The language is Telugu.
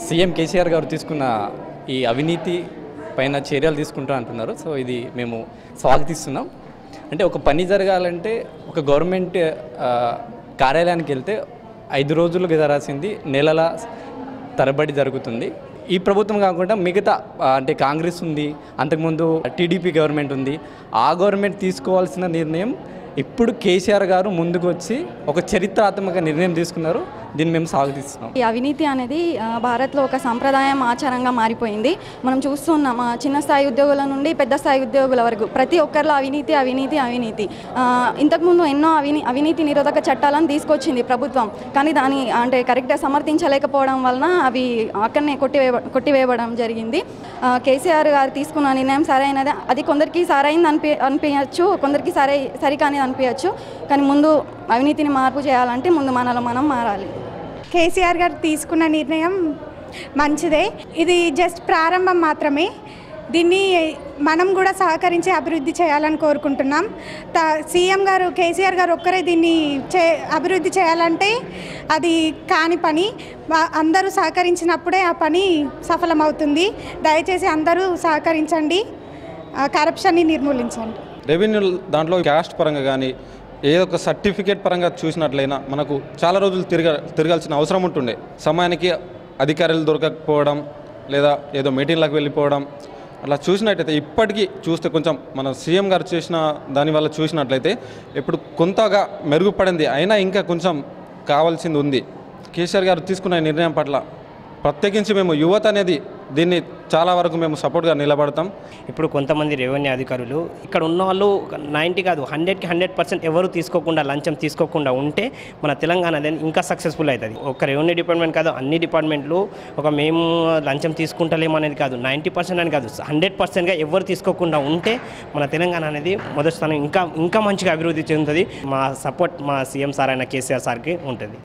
సీఎం కేసీఆర్ గారు తీసుకున్న ఈ అవినీతి పైన చర్యలు తీసుకుంటా అంటున్నారు. సో ఇది మేము స్వాగతిస్తున్నాం. అంటే ఒక పని జరగాలంటే ఒక గవర్నమెంట్ కార్యాలయానికి వెళ్తే 5 రోజులు జరాల్సింది నెలల తరబడి జరుగుతుంది. ఈ ప్రభుత్వం కాకుండా మిగతా అంటే కాంగ్రెస్ ఉంది, అంతకుముందు టీడీపీ గవర్నమెంట్ ఉంది. ఆ గవర్నమెంట్ తీసుకోవాల్సిన నిర్ణయం ఇప్పుడు కేసీఆర్ గారు ముందుకు వచ్చి ఒక చరిత్రాత్మక నిర్ణయం తీసుకున్నారు. దీన్ని మేము స్వాగతిస్తున్నాం. ఈ అవినీతి అనేది భారత్లో ఒక సంప్రదాయం, ఆచారంగా మారిపోయింది. మనం చూస్తున్నాం చిన్న స్థాయి ఉద్యోగుల నుండి పెద్ద స్థాయి ఉద్యోగుల వరకు ప్రతి ఒక్కరిలో అవినీతి అవినీతి అవినీతి. ఇంతకుముందు ఎన్నో అవినీతి నిరోధక చట్టాలను తీసుకొచ్చింది ప్రభుత్వం, కానీ దాన్ని అంటే కరెక్ట్గా సమర్థించలేకపోవడం వలన అవి అక్కడనే కొట్టివేయడం జరిగింది. కేసీఆర్ గారు తీసుకున్న నిర్ణయం సరైనదే. అది కొందరికి సరైనది అనిపించచ్చు, కొందరికి సరికానిది అనిపించచ్చు. కానీ ముందు అవినీతిని మార్పు చేయాలంటే ముందు మనలో మనం మారాలి. కేసీఆర్ గారు తీసుకున్న నిర్ణయం మంచిదే. ఇది జస్ట్ ప్రారంభం మాత్రమే. దీన్ని మనం కూడా సహకరించి అభివృద్ధి చేయాలని కోరుకుంటున్నాం. సీఎం గారు కేసీఆర్ గారు ఒక్కరే దీన్ని అభివృద్ధి చేయాలంటే అది కాని పని. అందరూ సహకరించినప్పుడే ఆ పని సఫలమవుతుంది. దయచేసి అందరూ సహకరించండి, కరప్షన్ని నిర్మూలించండి. రెవెన్యూ దాంట్లో క్యాస్ట్ పరంగా కానీ ఏదో ఒక సర్టిఫికేట్ పరంగా చూసినట్లయినా మనకు చాలా రోజులు తిరగాల్సిన అవసరం ఉంటుండే. సమయానికి అధికారులు దొరకకపోవడం లేదా ఏదో మీటింగ్లకు వెళ్ళిపోవడం అలా చూసినట్టయితే ఇప్పటికీ చూస్తే కొంచెం మన సీఎం గారు చేసిన దానివల్ల చూసినట్లయితే ఇప్పుడు కొంతగా మెరుగుపడింది. అయినా ఇంకా కొంచెం కావాల్సింది ఉంది. కేసీఆర్ గారు తీసుకున్న నిర్ణయం పట్ల ప్రత్యేకించి మేము యువత అనేది దీన్ని చాలా వరకు మేము సపోర్ట్గా నిలబడతాం. ఇప్పుడు కొంతమంది రెవెన్యూ అధికారులు ఇక్కడ ఉన్న వాళ్ళు 90 కాదు 100కి 100% ఎవరు తీసుకోకుండా లంచం తీసుకోకుండా ఉంటే మన తెలంగాణ అనేది ఇంకా సక్సెస్ఫుల్ అవుతుంది. ఒక రెవెన్యూ డిపార్ట్మెంట్ కాదు, అన్ని డిపార్ట్మెంట్లు మేము లంచం తీసుకుంటలేము అనేది కాదు, 90% అని కాదు 100%గా ఎవరు తీసుకోకుండా ఉంటే మన తెలంగాణ అనేది మొదటి స్థానం ఇంకా మంచిగా అభివృద్ధి చెందుతుంది. మా సపోర్ట్ మా సీఎం సార్ అయిన కేసీఆర్ సార్కి ఉంటుంది.